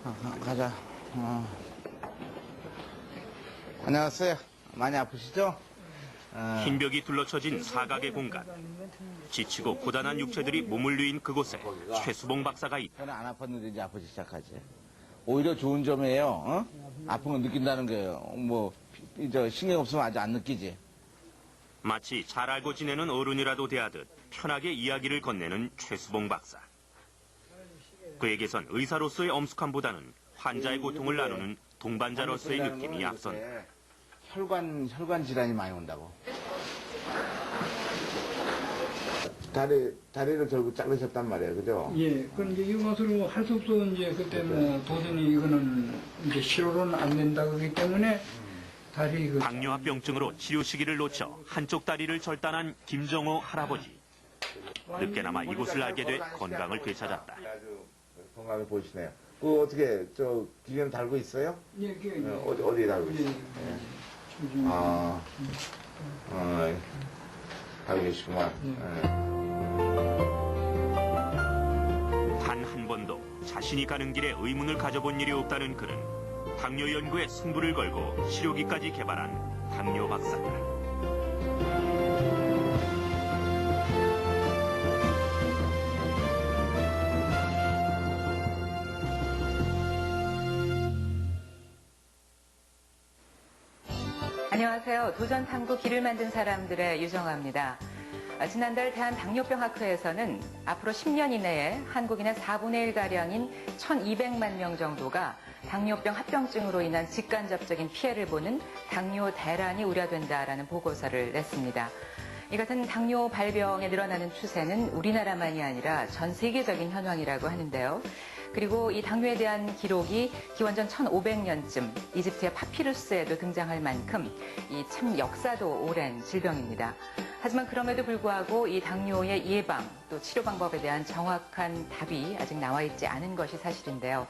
가자. 안녕하세요. 많이 아프시죠? 흰벽이 둘러쳐진 사각의 공간. 지치고 고단한 육체들이 몸을 누인 그곳에 최수봉 박사가 있다. 저는 안 아팠는데 이제 아프기 시작하지. 오히려 좋은 점이에요. 어? 아픈 걸 느낀다는 거예요. 이제 신경 없으면 아직 안 느끼지. 마치 잘 알고 지내는 어른이라도 대하듯 편하게 이야기를 건네는 최수봉 박사. 그에게선 의사로서의 엄숙함보다는 환자의 고통을 나누는 동반자로서의 느낌이 앞선다. 혈관 질환이 많이 온다고. 다리를 결국 자르셨단 말이에요, 그죠? 예, 그런데 이것으로 할 수 없어 이제 그때 도전이 이거는 이제 치료로는 안 된다 그러기 때문에 다리 당뇨합병증으로 치료 시기를 놓쳐 한쪽 다리를 절단한 김정호 할아버지. 늦게나마 이곳을 알게 돼 건강을 되찾았다. 아주 건강해 보이시네요. 어떻게 기계는 달고 있어요? 예, 어디에 달고 있어요? 달고 계시구만. 단 한 번도 자신이 가는 길에 의문을 가져본 일이 없다는 그는 당뇨 연구에 승부를 걸고 치료기까지 개발한 당뇨 박사다. 안녕하세요. 도전 탐구 길을 만든 사람들의 유정아입니다. 지난달 대한당뇨병학회에서는 앞으로 10년 이내에 한국인의 4분의 1가량인 1,200만 명 정도가 당뇨병 합병증으로 인한 직간접적인 피해를 보는 당뇨 대란이 우려된다라는 보고서를 냈습니다. 이 같은 당뇨 발병에 늘어나는 추세는 우리나라만이 아니라 전 세계적인 현황이라고 하는데요. 그리고 이 당뇨에 대한 기록이 기원전 1500년쯤 이집트의 파피루스에도 등장할 만큼 이 참 역사도 오랜 질병입니다. 하지만 그럼에도 불구하고 이 당뇨의 예방 또 치료 방법에 대한 정확한 답이 아직 나와 있지 않은 것이 사실인데요.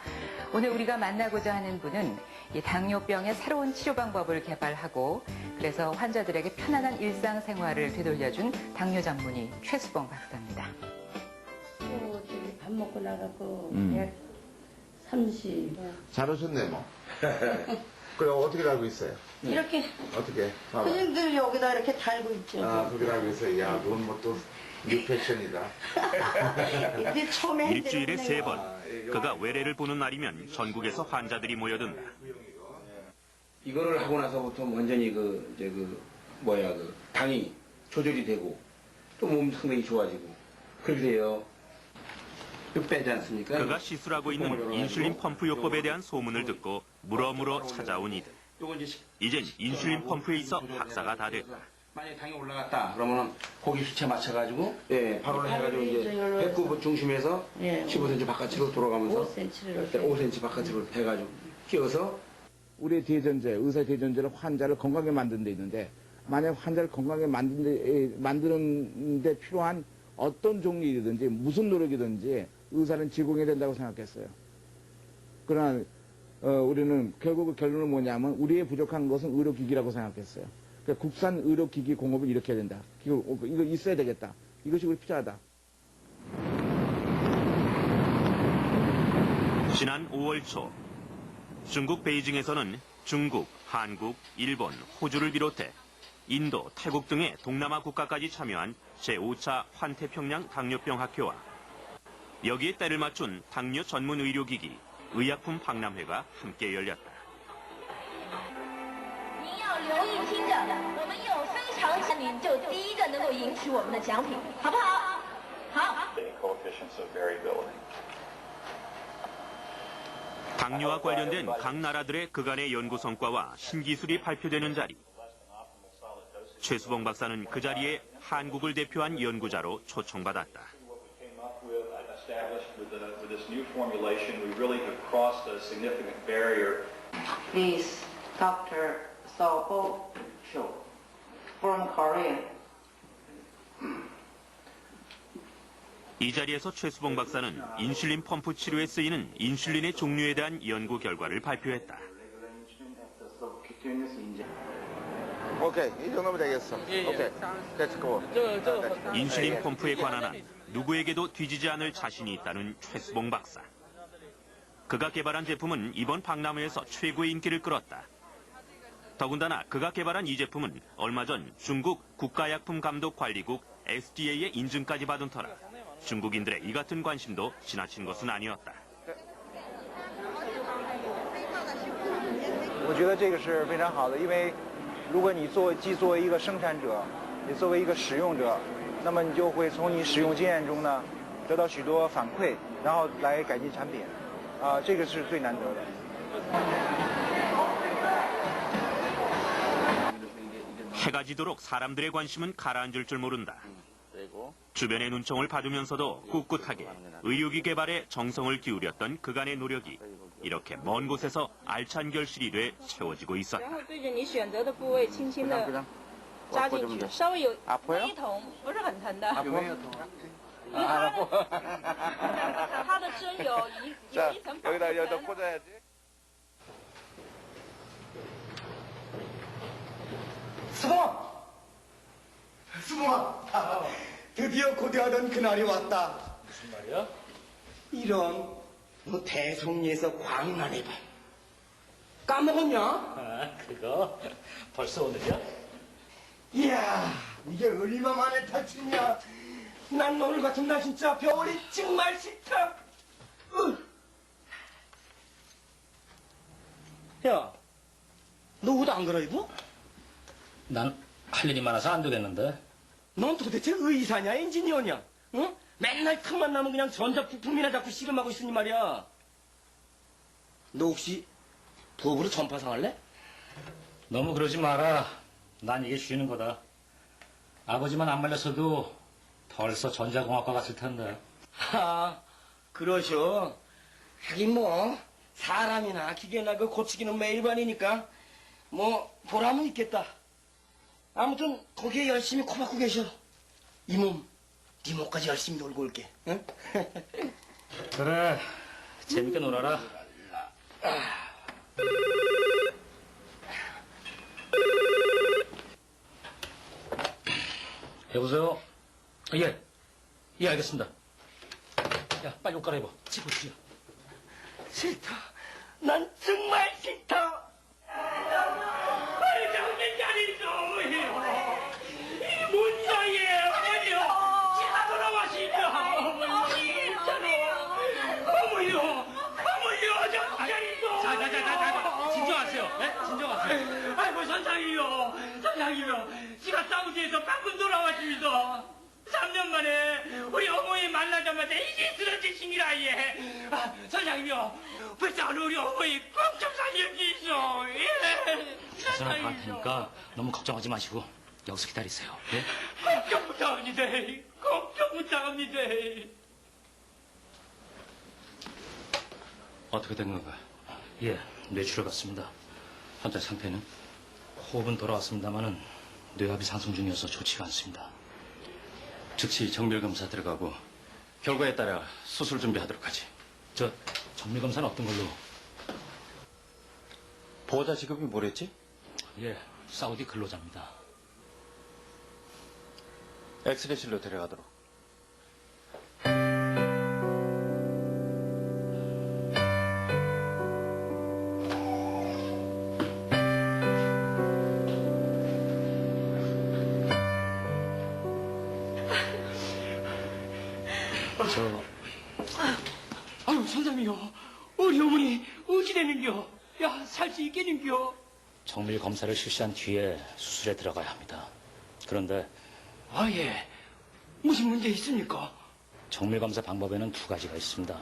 오늘 우리가 만나고자 하는 분은 이 당뇨병의 새로운 치료 방법을 개발하고 그래서 환자들에게 편안한 일상생활을 되돌려준 당뇨 전문의 최수봉 박사입니다. 밥 먹고 나가고 약 30. 잘 오셨네, 뭐. 그래, 어떻게 달고 있어요? 이렇게 어떻게? 봐봐. 그림들 여기다 이렇게 달고 있죠. 그렇게 달고 있어요. 야, 그건 뭐 또 뉴패션이다. 이제 처음에 일주일에 했는데 3번. 그가 외래를 보는 날이면 전국에서 환자들이 모여든다. 이거를 하고 나서부터 완전히 당이 조절이 되고 또 몸 상당히 좋아지고 그렇게 돼요. 뼈 빼지 않습니까? 그가 시술하고 있는 인슐린 펌프 요법에 대한 소문을 듣고 물어물어 찾아온 이들. 이젠 인슐린 펌프에 있어 박사가 다 됐다. 만약에 당이 올라갔다 그러면은 고기 수치에 맞춰가지고 바로 해가지고 이제 배꼽 중심에서 15cm 바깥으로 돌아가면서 5cm 바깥으로 해가지고 끼워서 우리의 대전제, 의사 대전제는 환자를 건강하게 만드는 데 있는데 만약 환자를 건강하게 만드는 데 필요한 어떤 종류이든지 무슨 노력이든지 의사는 제공해야 된다고 생각했어요. 그러나 우리는 결국 결론은 뭐냐면 우리의 부족한 것은 의료기기라고 생각했어요. 그러니까 국산 의료기기 공업을 일으켜야 된다. 이거 있어야 되겠다. 이것이 우리 필요하다. 지난 5월 초 중국 베이징에서는 중국, 한국, 일본, 호주를 비롯해 인도, 태국 등의 동남아 국가까지 참여한 제5차 환태평양 당뇨병 학회와 여기에 때를 맞춘 당뇨 전문 의료기기 의약품 박람회가 함께 열렸다. 您要留意听着，我们有非常您就第一个能够赢取我们的奖品，好不好？好。 당뇨와 관련된 각 나라들의 그간의 연구 성과와 신기술이 발표되는 자리. 최수봉 박사는 그 자리에 한국을 대표한 연구자로 초청받았다. Please, Dr. Soho Cho from Korea. 이 자리에서 최수봉 박사는 인슐린 펌프 치료에 쓰이는 인슐린의 종류에 대한 연구 결과를 발표했다. 오케이, 이 정도면 되겠어. 오케이, 됐고. 인슐린 펌프에 관한 한 누구에게도 뒤지지 않을 자신이 있다는 최수봉 박사. 그가 개발한 제품은 이번 박람회에서 최고의 인기를 끌었다. 더군다나 그가 개발한 이 제품은 얼마 전 중국 국가약품감독관리국 SDA의 인증까지 받은 터라 중국인들의 이 같은 관심도 지나친 것은 아니었다. 我觉得这个是非常好的，因为如果你既作为一个生产者，也作为一个使用者，那么你就会从你使用经验中呢得到许多反馈，然后来改进产品，这个是最难得的。 해가 지도록 사람들의 관심은 가라앉을 줄 모른다. 주변의 눈총을 받으면서도 꿋꿋하게 의료기 개발에 정성을 기울였던 그간의 노력이 이렇게 먼 곳에서 알찬 결실이 돼 채워지고 있었다. 然后对着你选择的部位轻轻的扎进去，稍微有微疼，不是很疼的。有没有疼？它的针有一层保护层。 수봉아, 드디어 고대하던 그날이 왔다. 무슨 말이야? 이런, 너 대성리에서 광란 해봐. 까먹었냐? 아, 그거 벌써 오늘이야? 이야, 이게 얼마 만에 탈출이냐? 난 오늘 같은 날 진짜 겨울이 정말 싫다. 야, 너 옷 안 갈아입어? 난 할 일이 많아서 안 되겠는데. 넌 도대체 의사냐 엔지니어냐? 응? 맨날 틈만 나면 그냥 전자부품이나 자꾸 씨름하고 있으니 말이야. 너 혹시 부업으로 전파상 할래? 너무 그러지 마라. 난 이게 쉬는 거다. 아버지만 안 말렸어도 벌써 전자공학과 갔을 텐데. 아, 그러셔. 하긴 뭐 사람이나 기계나 그 고치기는 매 일반이니까 뭐 보람은 있겠다. 아무튼 거기에 열심히 코박고 계셔. 이 몸, 네 몸까지 열심히 놀고 올게. 응? 그래, 재밌게 놀아라. 여보세요? 예, 예, 알겠습니다. 야, 빨리 옷 갈아입어. 집어, 집어. 싫다. 난 정말 싫다. 아니, 정신 차리소, 어머니요. 이뭔 사이에, 어머니요. 제가 돌아가시냐, 어머니요. 어머니요. 어머니요, 정신 차리소. 자, 진정하세요. 네? 진정하세요. 아이고, 선상이요. 선상이요. 지가 사우디에서 방금 돌아왔습니다. 3년 만에 우리 어머니 만나자마자 이게 쓰러지신 기라, 예. 아, 선장님이요. 불쌍한 우리 어머니 꼭 좀 살려주시오. 예. 최선을 다할 테니까 너무 걱정하지 마시고 여기서 기다리세요. 예? 걱정 부탁합니다. 걱정 부탁합니다. 어떻게 된 건가요? 예, 뇌출혈 같습니다. 환자 상태는 호흡은 돌아왔습니다만은 뇌압이 상승 중이어서 좋지가 않습니다. 즉시 정밀검사 들어가고 결과에 따라 수술 준비하도록 하지. 저 정밀검사는 어떤 걸로? 보호자 직업이 뭐랬지? 예, 사우디 근로자입니다. 엑스레이실로 데려가도록. 아유, 선장님이요. 우리 어머니 어찌 되는겨? 야, 살 수 있겠는겨? 정밀 검사를 실시한 뒤에 수술에 들어가야 합니다. 그런데 아, 예. 무슨 문제 있습니까? 정밀 검사 방법에는 두 가지가 있습니다.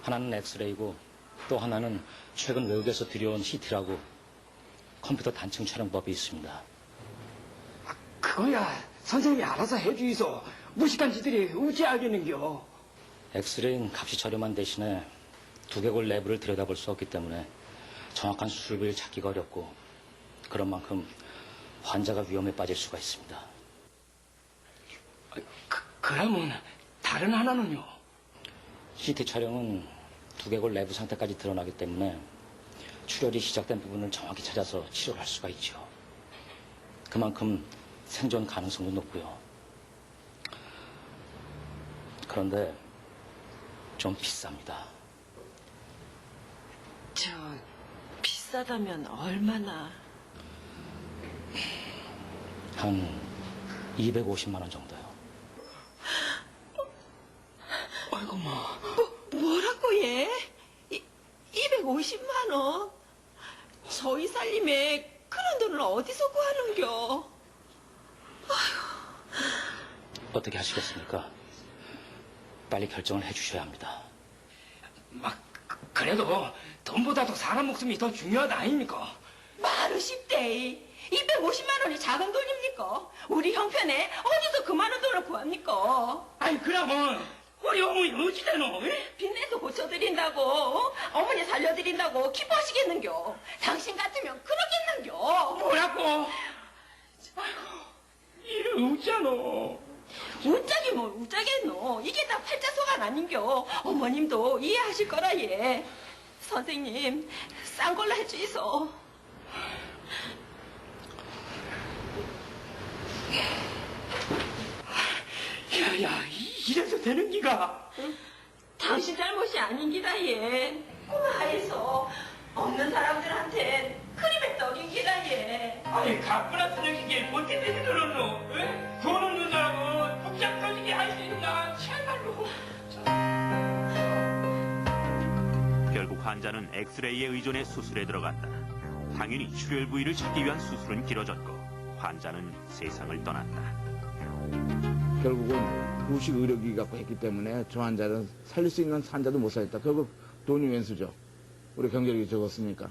하나는 엑스레이고 또 하나는 최근 외국에서 들여온 CT라고 컴퓨터 단층 촬영법이 있습니다. 그거야 선생님이 알아서 해주이소. 무식한 지들이 어찌 알겠는겨? 엑스레이는 값이 저렴한 대신에 두개골 내부를 들여다볼 수 없기 때문에 정확한 수술비를 찾기가 어렵고 그런 만큼 환자가 위험에 빠질 수가 있습니다. 그러면 다른 하나는요? CT 촬영은 두개골 내부 상태까지 드러나기 때문에 출혈이 시작된 부분을 정확히 찾아서 치료를 할 수가 있죠. 그만큼 생존 가능성도 높고요. 그런데 좀 비쌉니다. 저 비싸다면 얼마나? 한 250만 원 정도요. 아이고 뭐라고 얘? 250만 원? 저희 살림에 그런 돈을 어디서 구하는겨? 어떻게 하시겠습니까? 빨리 결정을 해주셔야 합니다. 그래도 돈보다도 사람 목숨이 더 중요하다 아닙니까? 말을 쉽대. 250만 원이 작은 돈입니까? 우리 형편에 어디서 그만한 돈을 구합니까? 아니 그러면 우리 어머니 어찌 되노? 빚내서 고쳐드린다고, 어머니 살려드린다고 기뻐하시겠는겨? 당신 같으면 그러겠는겨? 뭐라고? 이래 웃자노. 웃자기 뭘 웃자겠노? 이게 다 팔자소가 아닌겨. 어머님도 이해하실 거라 얘. 선생님, 싼 걸로 해주이소. 야야 이래서 되는 기가? 당신 잘못이 아닌 기다 얘. 꼬마에서 없는 사람들한테 그림에 떡인 기다 얘. 아니 가뿐한 쓰레기게 어떻게 되들었노? 돈 없는 사람은 복잡 터지게 할 수 있나? 참말로. 결국 환자는 엑스레이에 의존해 수술에 들어갔다. 당연히 출혈 부위를 찾기 위한 수술은 길어졌고 환자는 세상을 떠났다. 결국은 후식 의료기기 갖고 했기 때문에 저 환자는 살릴 수 있는 환자도 못 살렸다. 결국 돈이 웬수죠. 우리 경제력이 적었으니까.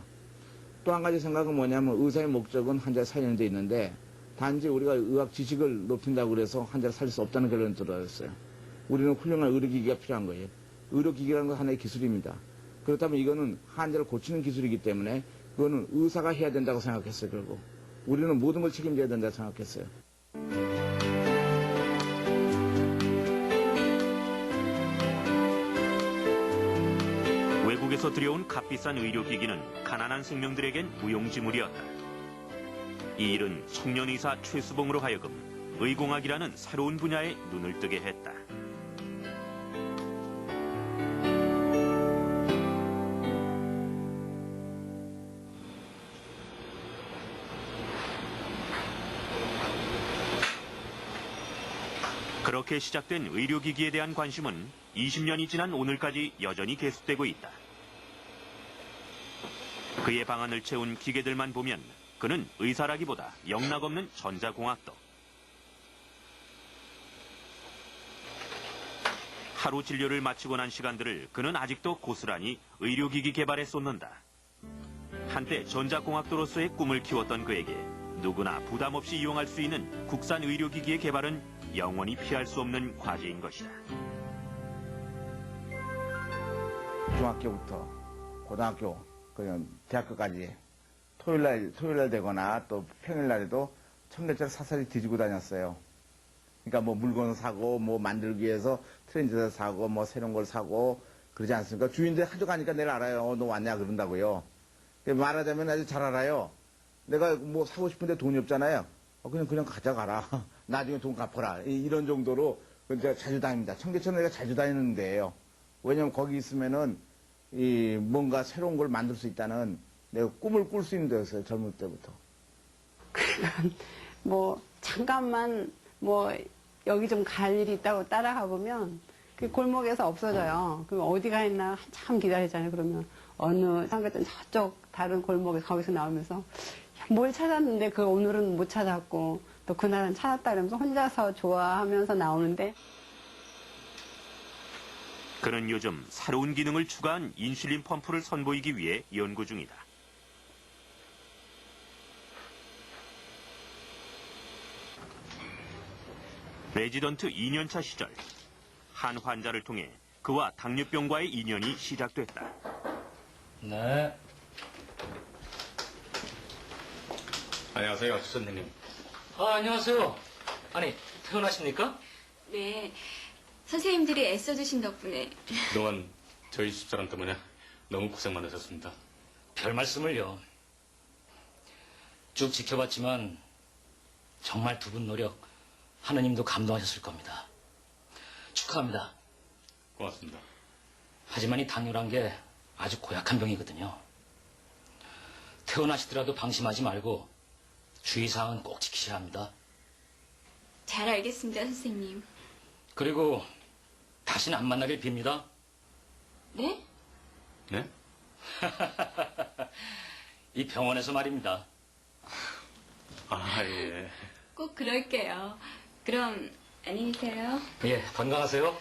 또 한 가지 생각은 뭐냐면 의사의 목적은 환자를 살리는 데 있는데 단지 우리가 의학 지식을 높인다고 그래서 환자를 살릴 수 없다는 결론을 들어왔어요. 우리는 훌륭한 의료기기가 필요한 거예요. 의료기기라는 건 하나의 기술입니다. 그렇다면 이거는 환자를 고치는 기술이기 때문에 그거는 의사가 해야 된다고 생각했어요. 결국 우리는 모든 걸 책임져야 된다고 생각했어요. 외국에서 들여온 값비싼 의료기기는 가난한 생명들에겐 무용지물이었다. 이 일은 청년 의사 최수봉으로 하여금 의공학이라는 새로운 분야에 눈을 뜨게 했다. 그렇게 시작된 의료기기에 대한 관심은 20년이 지난 오늘까지 여전히 계속되고 있다. 그의 방안을 채운 기계들만 보면 그는 의사라기보다 영락없는 전자공학도. 하루 진료를 마치고 난 시간들을 그는 아직도 고스란히 의료기기 개발에 쏟는다. 한때 전자공학도로서의 꿈을 키웠던 그에게 누구나 부담 없이 이용할 수 있는 국산 의료기기의 개발은 영원히 피할 수 없는 과제인 것이다. 중학교부터 고등학교, 그냥 대학교까지 토요일날 되거나 또 평일날에도 청계천 사살이 뒤지고 다녔어요. 그러니까 뭐 물건 사고, 뭐 만들기 위해서 트렌치를 사고, 뭐 새로운 걸 사고 그러지 않습니까? 주인들 하도 가니까 내일 알아요. 너 왔냐 그런다고요. 말하자면 아주 잘 알아요. 내가 뭐 사고 싶은데 돈이 없잖아요. 그냥 가져가라. 나중에 돈 갚아라. 이런 정도로 제가 자주 다닙니다. 청계천은 내가 자주 다니는 데예요. 왜냐면 거기 있으면은 뭔가 새로운 걸 만들 수 있다는 내가 꿈을 꿀 수 있는 데였어요. 젊을 때부터. 뭐 잠깐만 뭐 여기 좀 갈 일이 있다고 따라가 보면 그 골목에서 없어져요. 그럼 어디가 있나 한참 기다리잖아요. 그러면 어느 상가든 저쪽 다른 골목에 거기서 나오면서 뭘 찾았는데 그 오늘은 못 찾았고 또 그날은 찾았다 그러면서 혼자서 좋아하면서 나오는데 그는 요즘 새로운 기능을 추가한 인슐린 펌프를 선보이기 위해 연구 중이다. 레지던트 2년차 시절 한 환자를 통해 그와 당뇨병과의 인연이 시작됐다. 네. 안녕하세요, 선생님. 안녕하세요. 아니, 퇴원하십니까? 네, 선생님들이 애써주신 덕분에 그동안 저희 집사람 때문에 너무 고생 많으셨습니다. 별 말씀을요. 쭉 지켜봤지만 정말 두 분 노력 하느님도 감동하셨을 겁니다. 축하합니다. 고맙습니다. 하지만 이 당뇨란 게 아주 고약한 병이거든요. 퇴원하시더라도 방심하지 말고 주의사항은 꼭 지키셔야 합니다. 잘 알겠습니다, 선생님. 그리고 다시는 안 만나길 빕니다. 네? 네? 이 병원에서 말입니다. 아, 예. 꼭 그럴게요. 그럼 안녕히 계세요. 예, 건강하세요.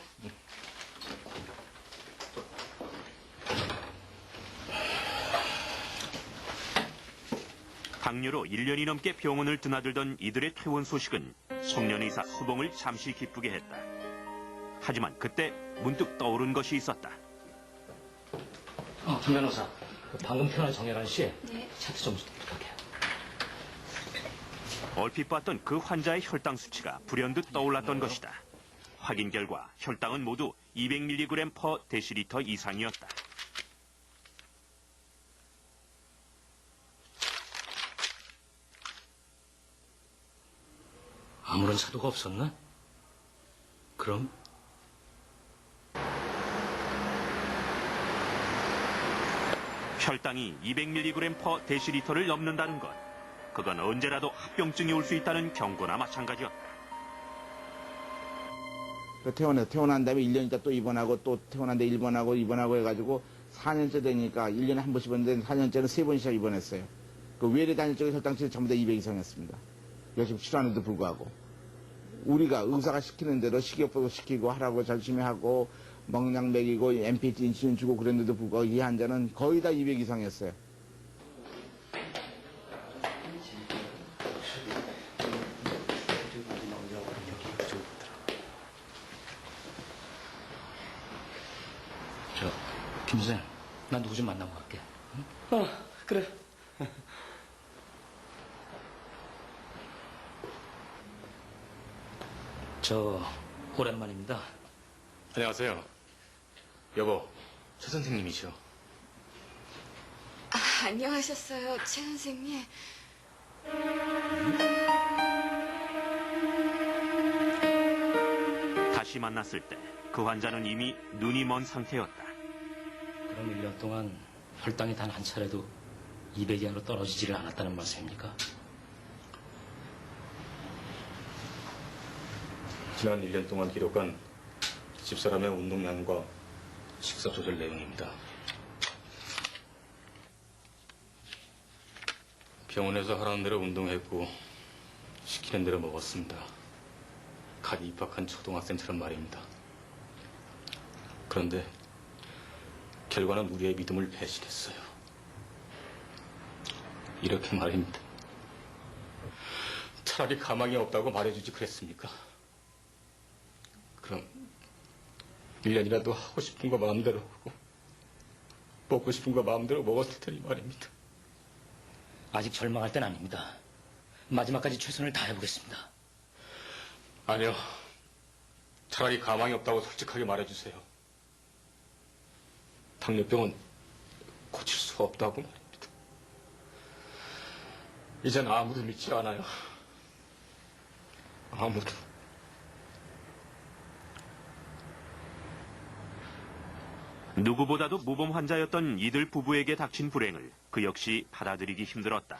당뇨로 1년이 넘게 병원을 드나들던 이들의 퇴원 소식은 송년의사 수봉을 잠시 기쁘게 했다. 하지만 그때 문득 떠오른 것이 있었다. 김 변호사, 방금 편한 정혜란 씨, 네. 차트 좀 부탁해요. 얼핏 봤던 그 환자의 혈당 수치가 불현듯 떠올랐던 것이다. 확인 결과 혈당은 모두 200mg/데시리터 이상이었다. 아무런 사도가 없었나? 그럼 혈당이 200mg/데시리터를 넘는다는 것. 그건 언제라도 합병증이 올 수 있다는 경고나 마찬가지였다. 퇴원한 다음에 1년 있다 또 입원하고 또 퇴원한 데 입원하고 해가지고 4년째 되니까 1년에 한 번씩 입원했는데 4년째는 3번씩 입원했어요. 그 외래 단일 쪽에 혈당치는 전부 다 200 이상이었습니다. 열심히 치료하는데도 불구하고. 우리가 의사가 시키는 대로 식이요법도 시키고 하라고 열심히 하고 먹약 먹이고 MPT 인슐린 주고 그랬는데도 불구하고 이 환자는 거의 다 200 이상이었어요. 김 선생, 난 누구 좀 만나고 갈게. 어, 그래. 오랜만입니다. 안녕하세요. 여보, 최 선생님이시오. 아, 안녕하셨어요, 최 선생님. 다시 만났을 때 그 환자는 이미 눈이 먼 상태였다. 그럼 1년 동안 혈당이 단 한 차례도 200 이하로 떨어지지를 않았다는 말씀입니까? 지난 1년 동안 기록한 집사람의 운동량과 식사 조절 내용입니다. 병원에서 하라는 대로 운동했고 시키는 대로 먹었습니다. 갓 입학한 초등학생처럼 말입니다. 그런데 결과는 우리의 믿음을 배신했어요. 이렇게 말입니다. 차라리 가망이 없다고 말해주지 그랬습니까? 그럼 1년이라도 하고 싶은 거 마음대로 하고 먹고 싶은 거 마음대로 먹었을 테니 말입니다. 아직 절망할 땐 아닙니다. 마지막까지 최선을 다해보겠습니다. 아니요. 차라리 가망이 없다고 솔직하게 말해주세요. 당뇨병은 고칠 수 없다고 말입니다. 이젠 아무도 믿지 않아요. 아무도. 누구보다도 모범 환자였던 이들 부부에게 닥친 불행을 그 역시 받아들이기 힘들었다.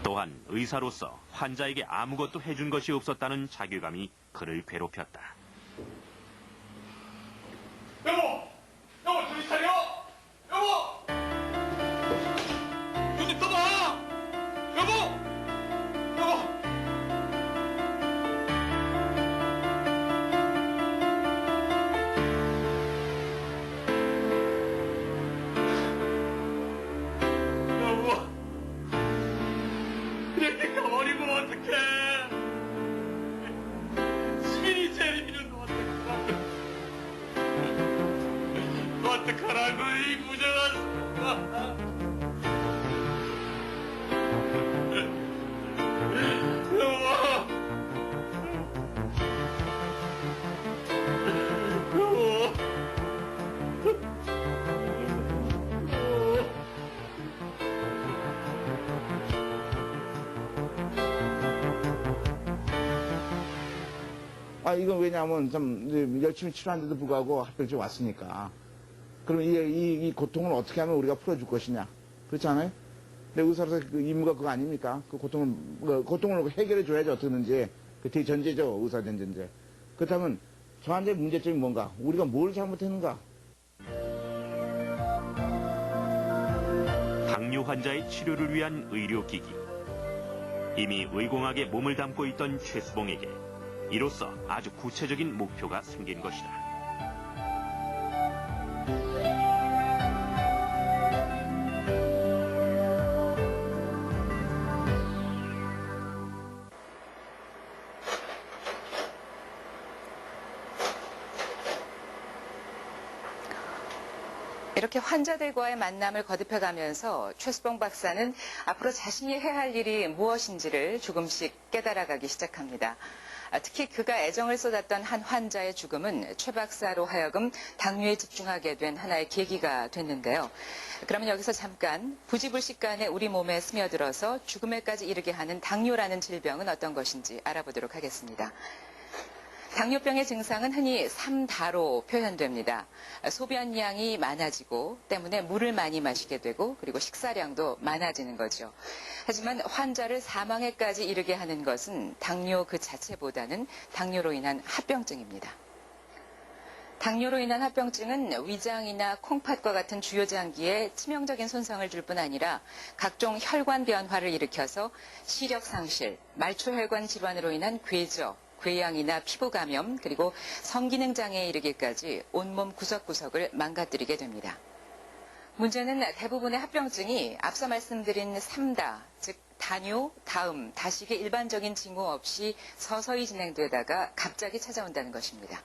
또한 의사로서 환자에게 아무것도 해준 것이 없었다는 자괴감이 그를 괴롭혔다. 여보! 여보, 정신 차려! 여보! 눈 좀 떠봐! 여보! 여보! 여보! 이렇게 가버리면 어떡해! 시민이 제일 힘든 이건 왜냐하면 좀 이제 열심히 치료하는데도 불구하고 합병증이 왔으니까. 그럼 이 고통을 어떻게 하면 우리가 풀어줄 것이냐. 그렇지 않아요? 근데 의사로서 그 임무가 그거 아닙니까? 그 고통을 해결해 줘야지 어떻게든지. 그 대전제죠. 의사 대전제. 그렇다면 저 환자의 문제점이 뭔가? 우리가 뭘 잘못했는가? 당뇨 환자의 치료를 위한 의료기기. 이미 의공학에 몸을 담고 있던 최수봉에게 이로써 아주 구체적인 목표가 생긴 것이다. 이렇게 환자들과의 만남을 거듭해가면서 최수봉 박사는 앞으로 자신이 해야 할 일이 무엇인지를 조금씩 깨달아가기 시작합니다. 특히 그가 애정을 쏟았던 한 환자의 죽음은 최 박사로 하여금 당뇨에 집중하게 된 하나의 계기가 됐는데요. 그러면 여기서 잠깐 부지불식간에 우리 몸에 스며들어서 죽음에까지 이르게 하는 당뇨라는 질병은 어떤 것인지 알아보도록 하겠습니다. 당뇨병의 증상은 흔히 3다로 표현됩니다. 소변량이 많아지고 때문에 물을 많이 마시게 되고 그리고 식사량도 많아지는 거죠. 하지만 환자를 사망에까지 이르게 하는 것은 당뇨 그 자체보다는 당뇨로 인한 합병증입니다. 당뇨로 인한 합병증은 위장이나 콩팥과 같은 주요 장기에 치명적인 손상을 줄 뿐 아니라 각종 혈관 변화를 일으켜서 시력 상실, 말초혈관 질환으로 인한 궤저, 궤양이나 피부 감염, 그리고 성기능 장애에 이르기까지 온몸 구석구석을 망가뜨리게 됩니다. 문제는 대부분의 합병증이 앞서 말씀드린 3다, 즉 다뇨, 다음, 다식의 일반적인 징후 없이 서서히 진행되다가 갑자기 찾아온다는 것입니다.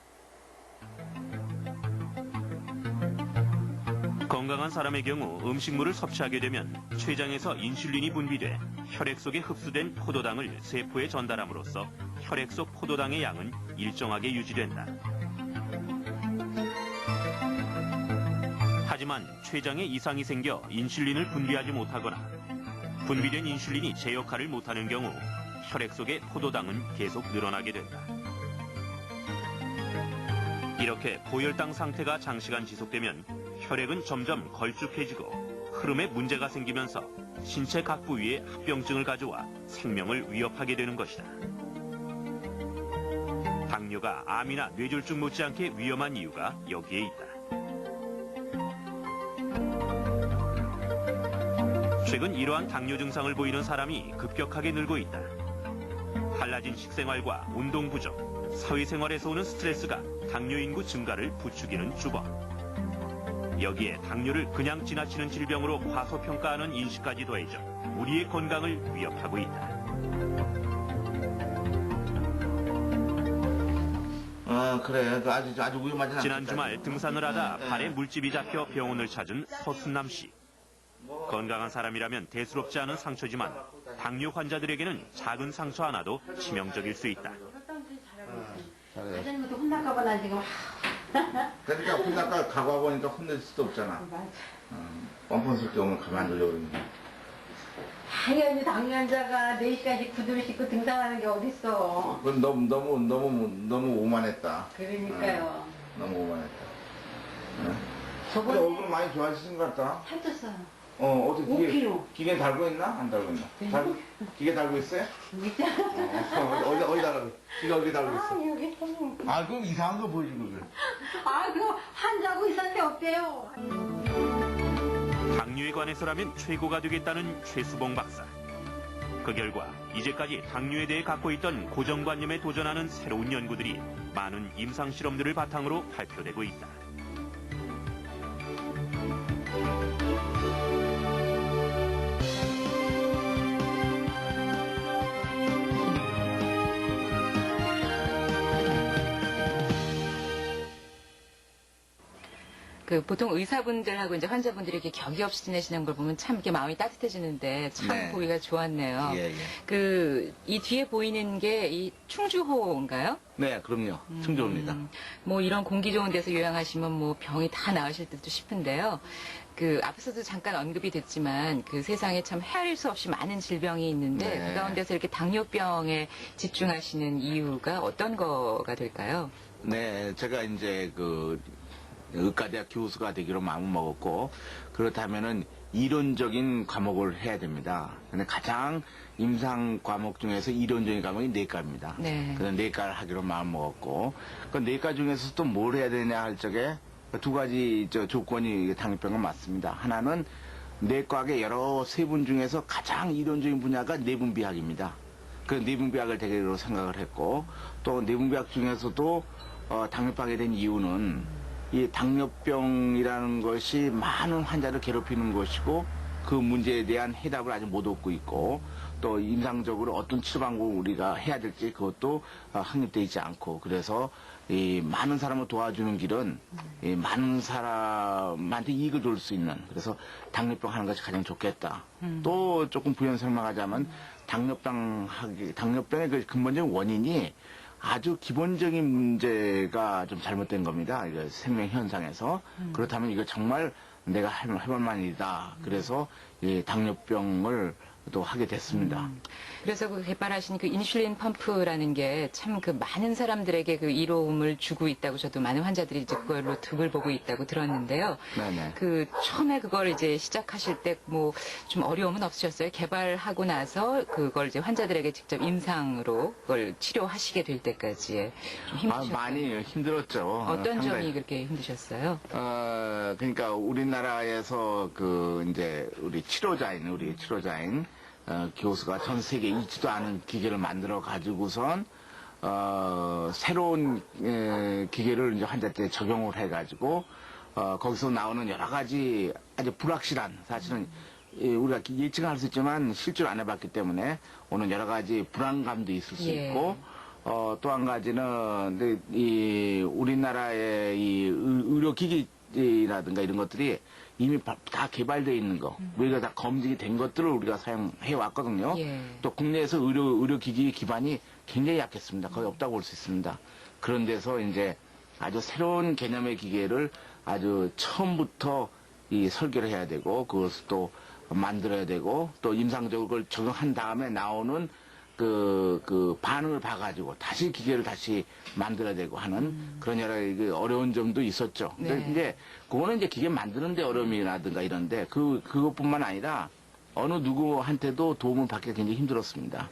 건강한 사람의 경우 음식물을 섭취하게 되면 췌장에서 인슐린이 분비돼 혈액 속에 흡수된 포도당을 세포에 전달함으로써 혈액 속 포도당의 양은 일정하게 유지된다. 하지만 췌장에 이상이 생겨 인슐린을 분비하지 못하거나 분비된 인슐린이 제 역할을 못하는 경우 혈액 속의 포도당은 계속 늘어나게 된다. 이렇게 고혈당 상태가 장시간 지속되면 혈액은 점점 걸쭉해지고 흐름에 문제가 생기면서 신체 각 부위에 합병증을 가져와 생명을 위협하게 되는 것이다. 당뇨가 암이나 뇌졸중 못지않게 위험한 이유가 여기에 있다. 최근 이러한 당뇨 증상을 보이는 사람이 급격하게 늘고 있다. 달라진 식생활과 운동 부족, 사회생활에서 오는 스트레스가 당뇨 인구 증가를 부추기는 주범. 여기에 당뇨를 그냥 지나치는 질병으로 과소평가하는 인식까지 더해져 우리의 건강을 위협하고 있다. 그래. 아주 위험하진 않겠다. 지난 주말 등산을 하다 발에 물집이 잡혀 병원을 찾은 서순남 씨. 건강한 사람이라면 대수롭지 않은 상처지만 당뇨 환자들에게는 작은 상처 하나도 치명적일 수 있다. 사장님도 혼날까봐 나 지금. 그러니까 혼날까 가고 보니까 혼낼 수도 없잖아. 뻔뻔스럽게 오면 가만 안 두려고 그러는데. 당연히 당뇨 환자가 4시까지 구두를 신고 등산하는 게 어딨어. 그건 너무 오만했다. 그러니까요. 너무 오만했다. 저번에 얼굴 많이 좋아지신 것 같다. 살쪘어요. 어떻게 5kg. 기계 달고 있나? 안 달고 있나? 기계 달고 있어요? 있잖아. 어디 달고 있어? 기계 어디 달고 있어? 여기. 그럼 이상한 거 보여주고 그래. 그거 한자고 있었는데 어때요? 당뇨에 관해서라면 최고가 되겠다는 최수봉 박사. 그 결과 이제까지 당뇨에 대해 갖고 있던 고정관념에 도전하는 새로운 연구들이 많은 임상실험들을 바탕으로 발표되고 있다. 보통 의사분들하고 이제 환자분들이 이렇게 격이 없이 지내시는 걸 보면 참 이렇게 마음이 따뜻해지는데 참 네. 보기가 좋았네요. 예. 이 뒤에 보이는 게 이 충주호인가요? 네, 그럼요. 충주호입니다. 뭐 이런 공기 좋은 데서 요양하시면 뭐 병이 다 나으실 듯도 싶은데요. 그 앞서도 잠깐 언급이 됐지만 그 세상에 참 헤아릴 수 없이 많은 질병이 있는데 네. 그 가운데서 이렇게 당뇨병에 집중하시는 이유가 어떤 거가 될까요? 네, 제가 이제 그 의과대학 교수가 되기로 마음을 먹었고 그렇다면은 이론적인 과목을 해야 됩니다. 근데 가장 임상 과목 중에서 이론적인 과목이 내과입니다. 네. 그래서 내과를 하기로 마음 먹었고 그 내과 중에서 또 뭘 해야 되냐 할 적에 두 가지 조건이 당뇨병은 맞습니다. 하나는 내과학의 여러 세분 중에서 가장 이론적인 분야가 내분비학입니다. 그 내분비학을 대개로 생각을 했고 또 내분비학 중에서도 당뇨병에 된 이유는 이 당뇨병이라는 것이 많은 환자를 괴롭히는 것이고 그 문제에 대한 해답을 아직 못 얻고 있고 또 임상적으로 어떤 치료 방법을 우리가 해야 될지 그것도 확립되어 있지 않고 그래서 이 많은 사람을 도와주는 길은 이 많은 사람한테 이익을 줄 수 있는 그래서 당뇨병 하는 것이 가장 좋겠다. 또 조금 부연 설명하자면 당뇨병의 그 근본적인 원인이 아주 기본적인 문제가 좀 잘못된 겁니다. 이거 생명 현상에서. 그렇다면 이거 정말 내가 해볼 만이다. 그래서 이 당뇨병을 또 하게 됐습니다. 그래서 그 개발하신 그 인슐린 펌프라는 게 참 그 많은 사람들에게 그 이로움을 주고 있다고 저도 많은 환자들이 이제 그걸로 득을 보고 있다고 들었는데요. 네네. 그 처음에 그걸 이제 시작하실 때 뭐 좀 어려움은 없으셨어요? 개발하고 나서 그걸 이제 환자들에게 직접 임상으로 그걸 치료하시게 될 때까지 좀 힘드셨어요? 많이 힘들었죠. 어떤 상당히. 점이 그렇게 힘드셨어요? 그러니까 우리나라에서 그 이제 우리 치료자인 교수가 전 세계에 있지도 않은 기계를 만들어 가지고선 새로운 기계를 이제 환자한테 적용을 해가지고 거기서 나오는 여러 가지 아주 불확실한 사실은 우리가 예측할 수 있지만 실제로 안 해봤기 때문에 오는 여러 가지 불안감도 있을 수 예. 있고 또 한 가지는 이 우리나라의 이 의료기기라든가 이런 것들이 이미 다 개발되어 있는 거, 우리가 다 검증이 된 것들을 우리가 사용해 왔거든요. 예. 또 국내에서 의료기기 기반이 굉장히 약했습니다. 거의 없다고 볼 수 있습니다. 그런 데서 이제 아주 새로운 개념의 기계를 아주 처음부터 이 설계를 해야 되고, 그것을 또 만들어야 되고, 또 임상적으로 그걸 적용한 다음에 나오는 그 반응을 봐가지고 다시 기계를 다시 만들어야 되고 하는 그런 여러 그 어려운 점도 있었죠. 네. 근데 이제 그거는 이제 기계 만드는데 어려움이라든가 이런데 그것뿐만 아니라 어느 누구한테도 도움을 받기가 굉장히 힘들었습니다.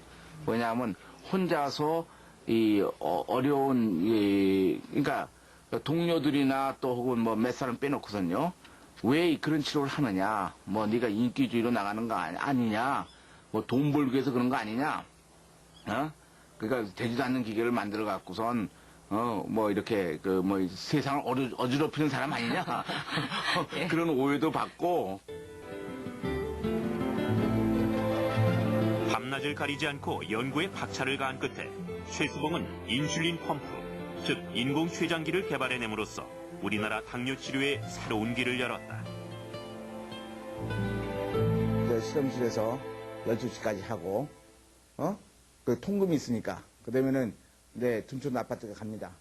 왜냐하면 혼자서 이 어려운 그러니까 동료들이나 또 혹은 뭐 몇 사람 빼놓고선요. 왜 그런 치료를 하느냐? 뭐 네가 인기주의로 나가는 거 아니냐? 뭐 돈 벌기 위해서 그런 거 아니냐? 그러니까 되지도 않는 기계를 만들어 갖고선 뭐 이렇게 뭐 세상을 어지럽히는 사람 아니냐? 그런 오해도 받고. 밤낮을 가리지 않고 연구에 박차를 가한 끝에 최수봉은 인슐린 펌프, 즉 인공 췌장기를 개발해냄으로써 우리나라 당뇨 치료에 새로운 길을 열었다. 실험실에서 12시까지 하고, 그 통금이 있으니까. 그 다음에는 내 둔촌 아파트에 갑니다.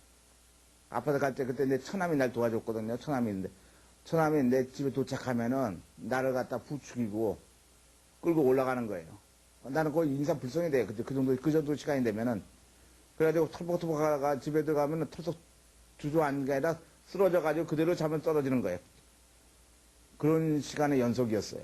아파트 갈 때 그때 내 처남이 날 도와줬거든요. 처남이 내 집에 도착하면은 나를 갖다 부축이고 끌고 올라가는 거예요. 나는 거의 인사불성이 돼요. 그때 그 정도 시간이 되면은. 그래가지고 털벅털벅 집에 들어가면은 털썩 주저앉는 게 아니라 쓰러져가지고 그대로 자면 떨어지는 거예요. 그런 시간의 연속이었어요.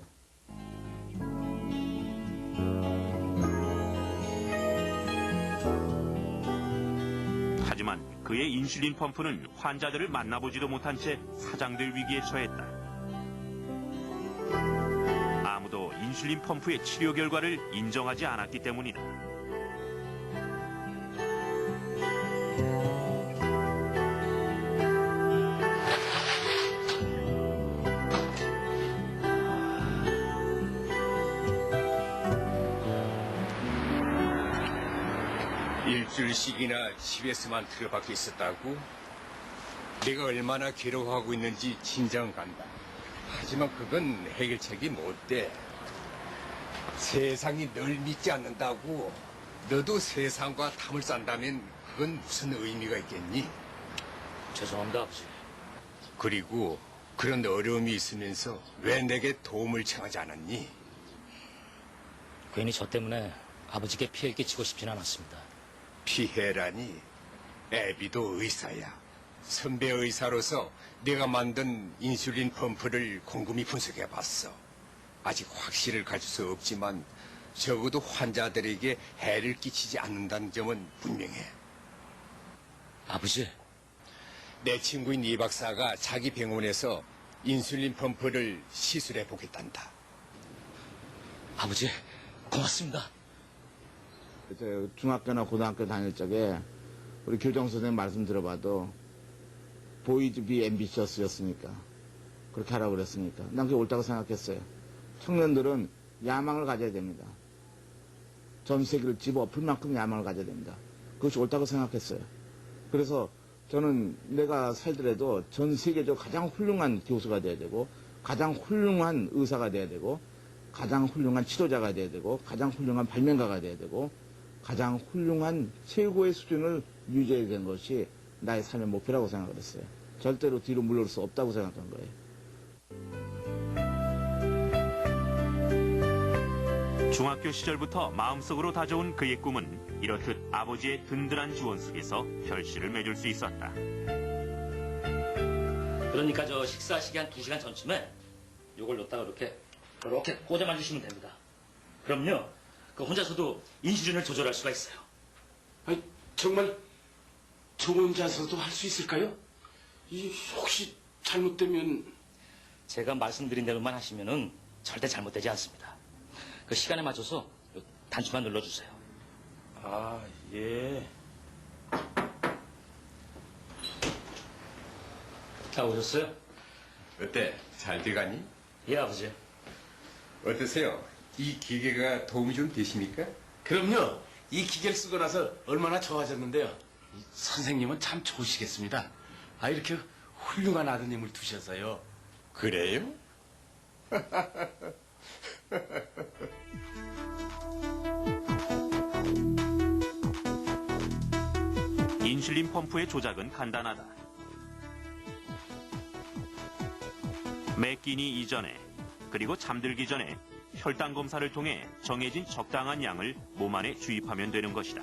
하지만 그의 인슐린 펌프는 환자들을 만나보지도 못한 채 사장될 위기에 처했다. 아무도 인슐린 펌프의 치료 결과를 인정하지 않았기 때문이다. 일주일씩이나 집에서만 틀어박혀 있었다고? 내가 얼마나 괴로워하고 있는지 진정 간다. 하지만 그건 해결책이 못 돼. 세상이 널 믿지 않는다고 너도 세상과 담을 싼다면 그건 무슨 의미가 있겠니? 죄송합니다, 아버지. 그리고 그런 어려움이 있으면서 왜 내게 도움을 청하지 않았니? 괜히 저 때문에 아버지께 피해 끼치고 싶진 않았습니다. 피해라니? 애비도 의사야. 선배 의사로서 내가 만든 인슐린 펌프를 곰곰이 분석해봤어. 아직 확실을 가질 수 없지만 적어도 환자들에게 해를 끼치지 않는다는 점은 분명해. 아버지, 내 친구인 이 박사가 자기 병원에서 인슐린 펌프를 시술해 보겠단다. 아버지, 고맙습니다. 저 중학교나 고등학교 다닐 적에 우리 교장 선생님 말씀 들어봐도 보이즈 비 앰비셔스였으니까 그렇게 하라고 그랬으니까 난 그게 옳다고 생각했어요. 청년들은 야망을 가져야 됩니다. 전 세계를 집어엎을 만큼 야망을 가져야 됩니다. 그것이 옳다고 생각했어요. 그래서 저는 내가 살더라도 전 세계적으로 가장 훌륭한 교수가 돼야 되고 가장 훌륭한 의사가 돼야 되고 가장 훌륭한 치료자가 돼야 되고 가장 훌륭한 발명가가 돼야 되고 가장 훌륭한 최고의 수준을 유지해야 되는 것이 나의 삶의 목표라고 생각을 했어요. 절대로 뒤로 물러올 수 없다고 생각한 거예요. 중학교 시절부터 마음속으로 다져온 그의 꿈은 이렇듯 아버지의 든든한 지원 속에서 결실을 맺을 수 있었다. 그러니까 저 식사하시기 한 2시간 전쯤에 요걸 넣다가 이렇게 꽂아만 주시면 됩니다. 그럼요, 그 혼자서도 인슐린을 조절할 수가 있어요. 아니, 정말 저 혼자서도 할 수 있을까요? 혹시 잘못되면... 제가 말씀드린 대로만 하시면은 절대 잘못되지 않습니다. 그 시간에 맞춰서 단추만 눌러주세요. 아, 예. 다 오셨어요? 어때? 잘 돼가니? 예, 아버지. 어떠세요? 이 기계가 도움이 좀 되십니까? 그럼요. 이 기계를 쓰고 나서 얼마나 좋아졌는데요. 선생님은 참 좋으시겠습니다. 아, 이렇게 훌륭한 아드님을 두셔서요. 그래요? 인슐린 펌프의 조작은 간단하다. 매 끼니 이전에 그리고 잠들기 전에 혈당 검사를 통해 정해진 적당한 양을 몸 안에 주입하면 되는 것이다.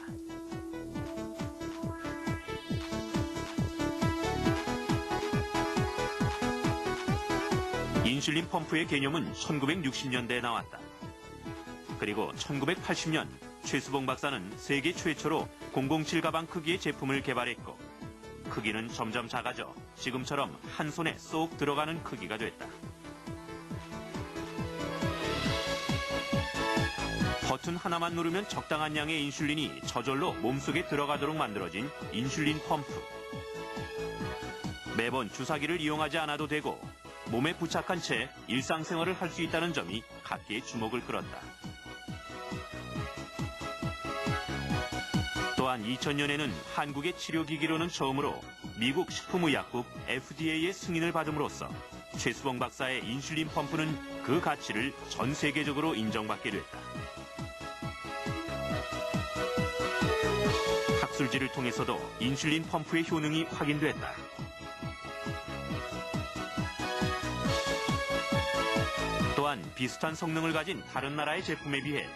인슐린 펌프의 개념은 1960년대에 나왔다. 그리고 1980년 최수봉 박사는 세계 최초로 007 가방 크기의 제품을 개발했고 크기는 점점 작아져 지금처럼 한 손에 쏙 들어가는 크기가 됐다. 버튼 하나만 누르면 적당한 양의 인슐린이 저절로 몸속에 들어가도록 만들어진 인슐린 펌프. 매번 주사기를 이용하지 않아도 되고 몸에 부착한 채 일상생활을 할 수 있다는 점이 각계의 주목을 끌었다. 또한 2000년에는 한국의 치료기기로는 처음으로 미국 식품의약국 FDA의 승인을 받음으로써 최수봉 박사의 인슐린 펌프는 그 가치를 전 세계적으로 인정받게 됐다. 학술지를 통해서도 인슐린 펌프의 효능이 확인됐다. 또한 비슷한 성능을 가진 다른 나라의 제품에 비해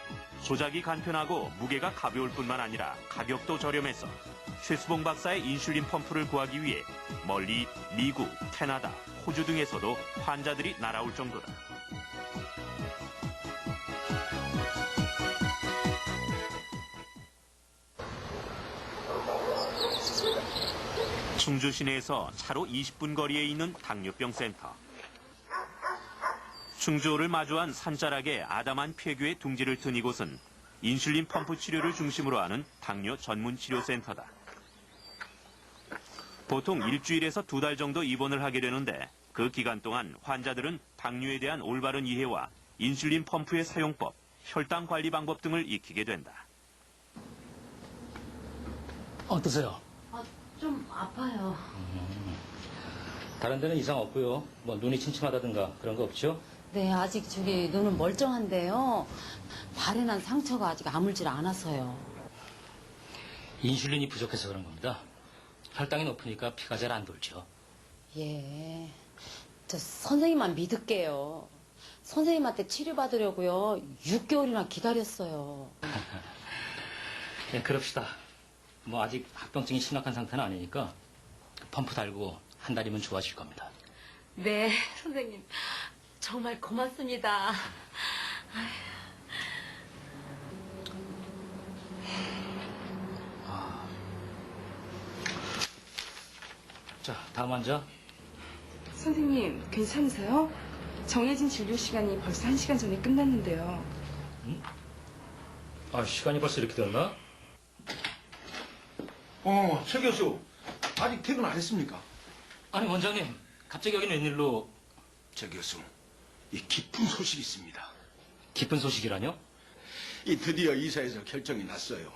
조작이 간편하고 무게가 가벼울 뿐만 아니라 가격도 저렴해서 최수봉 박사의 인슐린 펌프를 구하기 위해 멀리 미국, 캐나다, 호주 등에서도 환자들이 날아올 정도다. 충주 시내에서 차로 20분 거리에 있는 당뇨병 센터. 충주호를 마주한 산자락에 아담한 폐교에 둥지를 튼 이곳은 인슐린 펌프 치료를 중심으로 하는 당뇨 전문 치료센터다. 보통 일주일에서 2달 정도 입원을 하게 되는데 그 기간 동안 환자들은 당뇨에 대한 올바른 이해와 인슐린 펌프의 사용법, 혈당 관리 방법 등을 익히게 된다. 어떠세요? 좀 아파요. 다른 데는 이상 없고요. 뭐 눈이 침침하다든가 그런 거 없죠? 네, 아직 눈은 멀쩡한데요. 발에 난 상처가 아직 아물질 않아서요. 인슐린이 부족해서 그런 겁니다. 혈당이 높으니까 피가 잘 안 돌죠. 예. 저 선생님만 믿을게요. 선생님한테 치료받으려고요. 6개월이나 기다렸어요. 예, 그럽시다. 뭐 아직 합병증이 심각한 상태는 아니니까 펌프 달고 한 달이면 좋아질 겁니다. 네, 선생님. 정말 고맙습니다. 자, 다음 환자. 선생님, 괜찮으세요? 정해진 진료 시간이 벌써 1시간 전에 끝났는데요. 아, 시간이 벌써 이렇게 됐나? 최 교수. 아직 퇴근 안 했습니까? 아니, 원장님. 갑자기 여긴 웬일로? 최 교수. 이 기쁜 소식이 있습니다. 기쁜 소식이라뇨? 이 드디어 이사에서 결정이 났어요.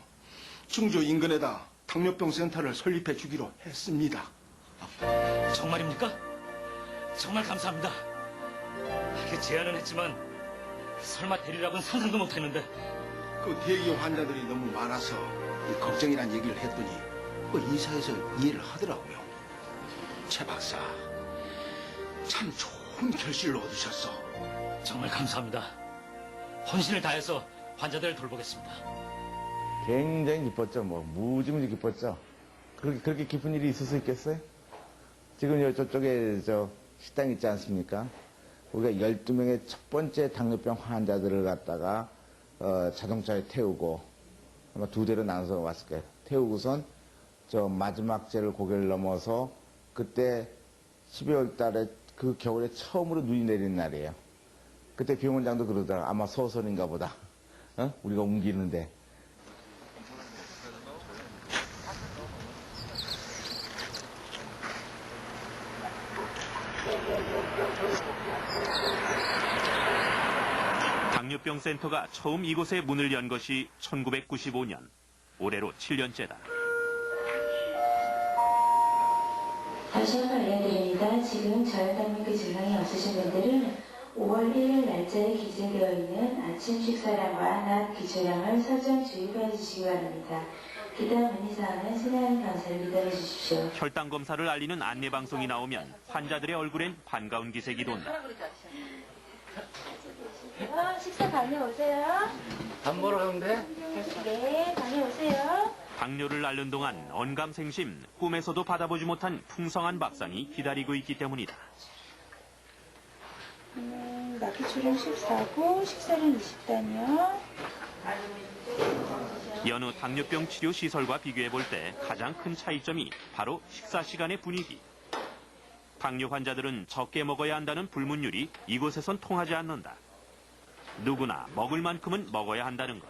충주 인근에다 당뇨병 센터를 설립해 주기로 했습니다. 정말입니까? 정말 감사합니다. 그 제안은 했지만 설마 되리라고는 상상도 못했는데. 그 대기 환자들이 너무 많아서 걱정이란 얘기를 했더니 그 이사에서 이해를 하더라고요. 최 박사, 참 좋은 결실을 얻으셨어. 정말 감사합니다. 헌신을 다해서 환자들을 돌보겠습니다. 굉장히 기뻤죠. 무지무지 기뻤죠. 그렇게 기쁜 일이 있을 수 있겠어요? 지금 저쪽에 식당 있지 않습니까? 우리가 12명의 첫 번째 당뇨병 환자들을 갖다가 자동차에 태우고 아마 2대로 나눠서 왔을 거예요. 태우고선 마지막 제를 고개를 넘어서 그때 12월 달에 그 겨울에 처음으로 눈이 내리는 날이에요. 그때 병원장도 그러더라. 아마 소설인가 보다. 우리가 옮기는데. 당뇨병 센터가 처음 이곳에 문을 연 것이 1995년. 올해로 7년째다. 다시 한번 알려드립니다. 지금 저혈당뇨 증상이 없으신 분들은 5월 1일 날짜에 기재되어 있는 아침 식사량과 낮 기초량을 설정 주입해 주시기 바랍니다. 기타 문의사항은 신뢰하는 강사를 기다려 주십시오. 혈당 검사를 알리는 안내 방송이 나오면 환자들의 얼굴엔 반가운 기색이 돈다. 식사 다녀오세요. 밥 먹으러 가는데? 네, 다녀오세요. 당뇨를 앓는 동안 언감생심, 꿈에서도 받아보지 못한 풍성한 밥상이 기다리고 있기 때문이다. 낮 기초량 14고 식사량 20단이요. 여느 당뇨병 치료 시설과 비교해 볼 때 가장 큰 차이점이 바로 식사 시간의 분위기. 당뇨 환자들은 적게 먹어야 한다는 불문율이 이곳에선 통하지 않는다. 누구나 먹을 만큼은 먹어야 한다는 것.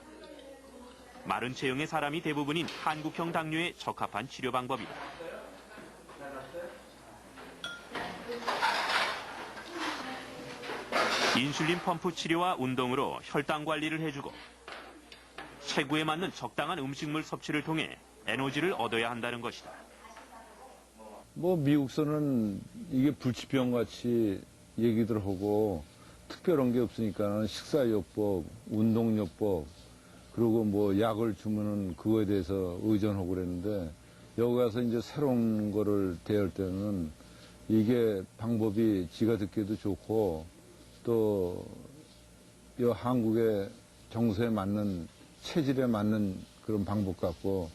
마른 체형의 사람이 대부분인 한국형 당뇨에 적합한 치료 방법이다. 인슐린 펌프 치료와 운동으로 혈당 관리를 해주고 체구에 맞는 적당한 음식물 섭취를 통해 에너지를 얻어야 한다는 것이다. 미국서는 이게 불치병 같이 얘기들 하고 특별한 게 없으니까 식사요법, 운동요법, 그리고 약을 주면은 그거에 대해서 의존하고 그랬는데 여기 가서 이제 새로운 거를 대할 때는 이게 방법이 지가 듣기도 좋고 또 이 한국의 정서에 맞는 체질에 맞는 그런 방법 같고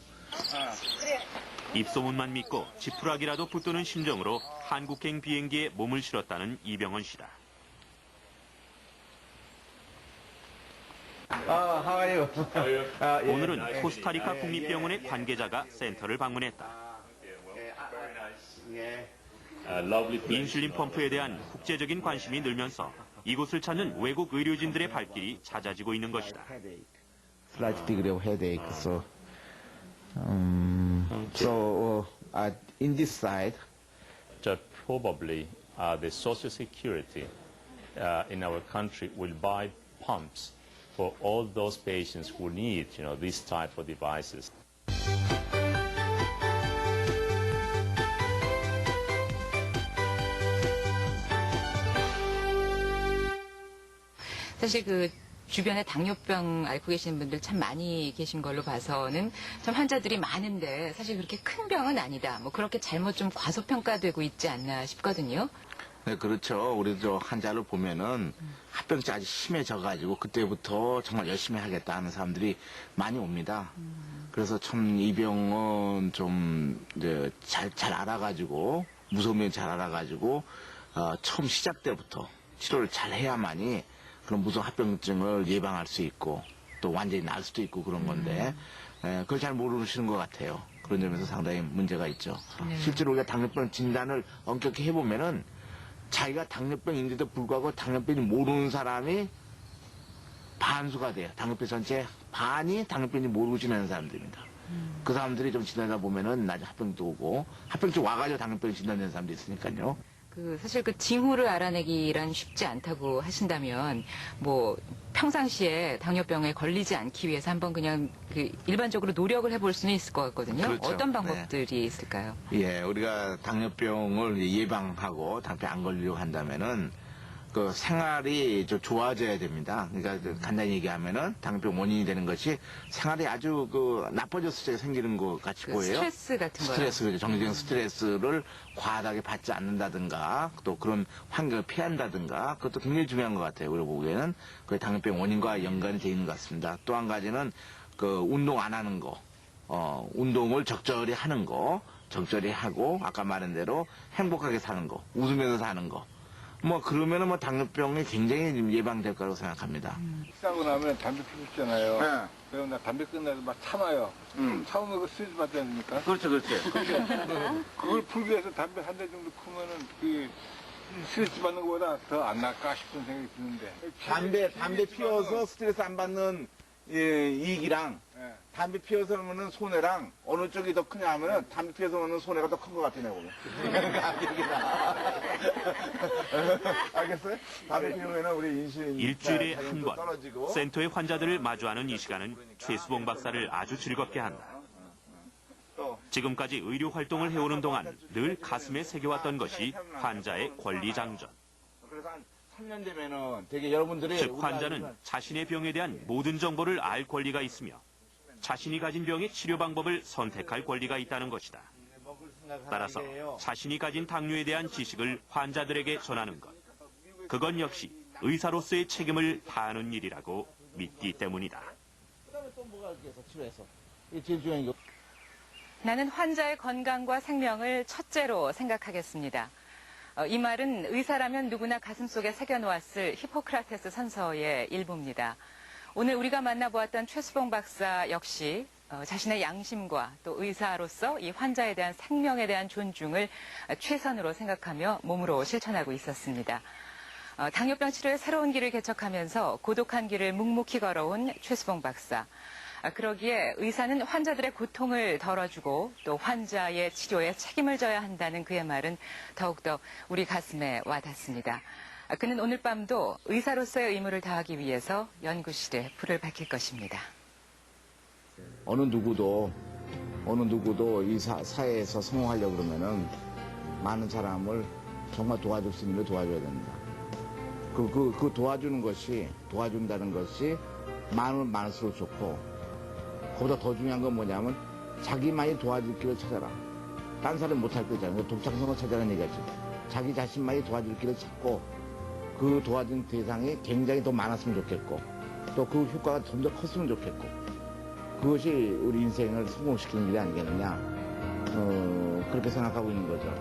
입소문만 믿고 지푸라기라도 붙드는 심정으로 한국행 비행기에 몸을 실었다는 이병헌 씨다. 오늘은 코스타리카 국립병원의 관계자가 센터를 방문했다. 인슐린 펌프에 대한 국제적인 관심이 늘면서 이곳을 찾는 외국 의료진들의 발길이 잦아지고 있는 것이다. Slight degree of headache. In this side, probably the Social Security in our country will buy pumps for all those patients who need, this type of devices. 사실 주변에 당뇨병 앓고 계시는 분들 참 많이 계신 걸로 봐서는 참 환자들이 많은데 사실 그렇게 큰 병은 아니다. 그렇게 잘못 좀 과소평가되고 있지 않나 싶거든요. 네, 그렇죠. 우리 저 환자를 보면은 합병증 아주 심해져가지고 그때부터 정말 열심히 하겠다 하는 사람들이 많이 옵니다. 그래서 참 이 병은 좀 이제 잘 알아가지고 무서우면 잘 알아가지고 처음 시작 때부터 치료를 잘 해야만이 그런 무서운 합병증을 예방할 수 있고 또 완전히 나을 수도 있고 그런 건데 그걸 잘 모르시는 것 같아요. 그런 점에서 상당히 문제가 있죠. 네. 실제로 우리가 당뇨병 진단을 엄격히 해보면은 자기가 당뇨병인데도 불구하고 당뇨병이 모르는 사람이 반수가 돼요. 당뇨병 전체 반이 당뇨병인지 모르고 지내는 사람들입니다. 그 사람들이 좀 지내다 보면은 나중에 합병도 오고 합병증 와가지고 당뇨병 진단되는 사람도 있으니까요. 사실 그 징후를 알아내기란 쉽지 않다고 하신다면 뭐 평상시에 당뇨병에 걸리지 않기 위해서 한번 그냥 그 일반적으로 노력을 해볼 수는 있을 것 같거든요. 그렇죠. 어떤 방법들이 있을까요? 예, 우리가 당뇨병을 예방하고 당뇨병 안 걸리려고 한다면은 그 생활이 좀 좋아져야 됩니다. 그러니까 간단히 얘기하면은 당뇨병 원인이 되는 것이 생활이 아주 그 나빠졌을 때 생기는 것 같이 보여요. 스트레스 같은 거요? 스트레스, 정신적인 스트레스를 과다하게 받지 않는다든가 또 그런 환경을 피한다든가 그것도 굉장히 중요한 것 같아요. 우리 보기에는 그 당뇨병 원인과 연관이 되어 있는 것 같습니다. 또 한 가지는 그 운동 안 하는 거, 운동을 적절히 하는 거, 적절히 하고 아까 말한 대로 행복하게 사는 거, 웃으면서 사는 거. 뭐 그러면은 뭐 당뇨병이 굉장히 예방될 거라고 생각합니다. 식사하고 나면 담배 피고 싶잖아요. 네. 그럼 나 담배 끝나서 막 참아요. 참으면 그 스트레스 받지 않습니까? 그렇죠, 그렇죠. 그걸 풀기 위해서 담배 한 대 정도 피면은 그 스트레스 받는 것보다 더 안 날까 싶은 생각이 드는데. 담배 피워서 스트레스 안 받는 이익이랑 담배 피워서 하면은 손해랑 어느 쪽이 더 크냐 하면은 담배 피워서 하는 손해가 더 큰 것 같아, 내가 보면. 알겠어요? 담배 피우면은 우리 인슐린 일주일에 한 번 센터의 환자들을 마주하는 이 시간은 최수봉 박사를 아주 즐겁게 한다. 지금까지 의료 활동을 해오는 동안 늘 가슴에 새겨왔던 것이 환자의 권리 장전. 그래서 한 3년 되면은 되게 여러분들이 즉 환자는 자신의 병에 대한 모든 정보를 알 권리가 있으며 자신이 가진 병의 치료 방법을 선택할 권리가 있다는 것이다. 따라서 자신이 가진 당뇨에 대한 지식을 환자들에게 전하는 것. 그건 역시 의사로서의 책임을 다하는 일이라고 믿기 때문이다. 그다음에 또 뭐가 있겠어, 치료해서. 이게 제일 중요한 게. 나는 환자의 건강과 생명을 첫째로 생각하겠습니다. 이 말은 의사라면 누구나 가슴속에 새겨놓았을 히포크라테스 선서의 일부입니다. 오늘 우리가 만나보았던 최수봉 박사 역시 자신의 양심과 또 의사로서 이 환자에 대한 생명에 대한 존중을 최선으로 생각하며 몸으로 실천하고 있었습니다. 당뇨병 치료의 새로운 길을 개척하면서 고독한 길을 묵묵히 걸어온 최수봉 박사. 그러기에 의사는 환자들의 고통을 덜어주고 또 환자의 치료에 책임을 져야 한다는 그의 말은 더욱더 우리 가슴에 와닿습니다. 그는 오늘 밤도 의사로서의 의무를 다하기 위해서 연구실에 불을 밝힐 것입니다. 어느 누구도 이 사회에서 성공하려고 그러면은 많은 사람을 정말 도와줄 수 있는 걸 도와줘야 됩니다. 그 도와준다는 것이 많으면 많을수록 좋고, 그보다 더 중요한 건 뭐냐면 자기만이 도와줄 길을 찾아라. 딴 사람이 못할 거잖아요. 독창성을 찾아라는 얘기죠. 자기 자신만이 도와줄 길을 찾고 그 도와준 대상이 굉장히 더 많았으면 좋겠고 또 그 효과가 좀 더 컸으면 좋겠고 그것이 우리 인생을 성공시키는 일이 아니겠느냐 그렇게 생각하고 있는 거죠.